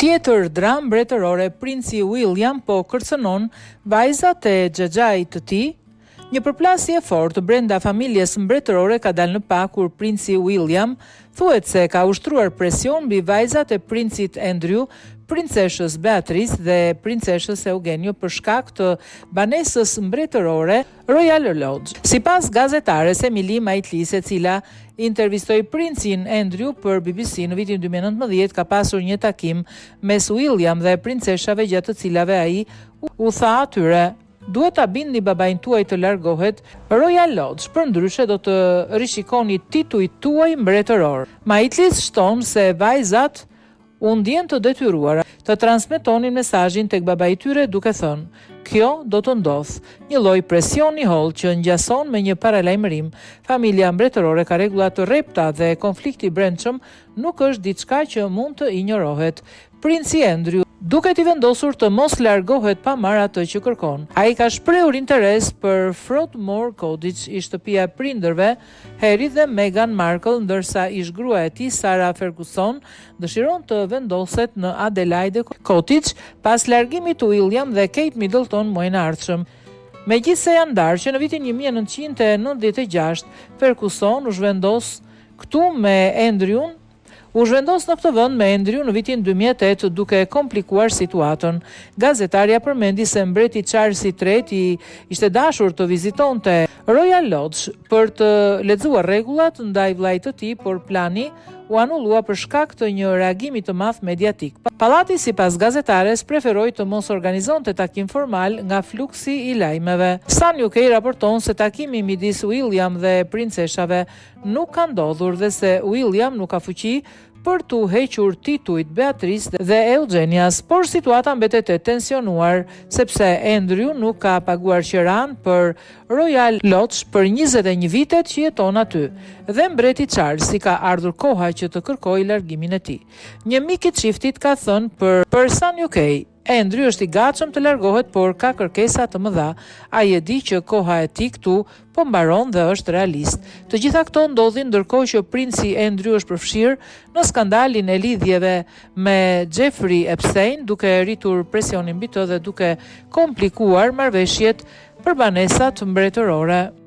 Tjetër dramë mbretërore, princi William po kërcënon vajzat e xhaxhait të tij. Një përplasje e fortë brenda familjes mbretërore ka dalë në pa kur princi William thuhet se ka ushtruar presion mbi vajzat e princit Andrew, princeshës Beatrice dhe princeshës Eugenio për shkak të banesës mbretërore Royal Lodge. Sipas gazetares Emily Maitlis, e cila intervistoi princin Andrew për BBC në vitin 2019, ka pasur një takim mes William dhe princeshave gjatë të cilave ai u tha atyre: "Duhet ta bindni babain tuaj të largohet Royal Lodge, përndryshe do të rishikoni titujt tuaj mbretëror." Maitlis shton se vajzat u ndjen të detyruara të transmetonin mesazhin tek babai i tyre duke thënë: "Kjo do të ndodh." Një lloj presioni holl që ngjason me një paralajmërim. Familja mbretërore ka rregulla të rrepta dhe konflikti i brendshëm nuk është diçka që mund të injorohet. Princi Andrew duket i vendosur të mos largohet pa marrë atë që kërkon. Ai ka shprehur interes për Frogmore Cottage, i shtëpia e prindërve Harry dhe Meghan Markle, ndërsa ish gruaja e tij Sarah Ferguson dëshiron të vendoset në Adelaide Cottage pas largimit të William dhe Kate Middleton muajin e ardhshëm. Megjithse janë ndarë që në vitin 1996 Ferguson u zhvendos në këtë vend me Andrew në vitin 2008 duke komplikuar situatën. Gazetarja përmendi se mbreti Charles III ishte dashur të vizitonte Royal Lodge për të lexuar rregullat ndaj vllait të tij, por plani u anullua për shkak të një reagimi të madh mediatik. Pallati, sipas gazetares, preferoi të mos organizonte takim formal nga fluksi i lajmeve. Sun UK raporton se takimi midis William dhe princeshave nuk ka ndodhur dhe se William nuk ka fuqi për të hequr titujt Beatrice dhe Eugenias, por situata mbetet e tensionuar sepse Andrew nuk ka paguar qiran për Royal Lodge për 21 vitet që jeton aty, dhe mbreti Charles i ka ardhur koha që të kërkojë largimin e tij. Një mik i çiftit ka thënë për Sun UK: "Andrew është i gatshëm të largohet, por ka kërkesa të mëdha. Ai e di që koha e tij këtu po mbaron dhe është realist." Të gjitha këto ndodhin ndërkohë që princi Andrew është përfshirë në skandalin e lidhjeve me Jeffrey Epstein, duke rritur presionin mbi të dhe duke komplikuar marrëveshjet për banesat mbretërore.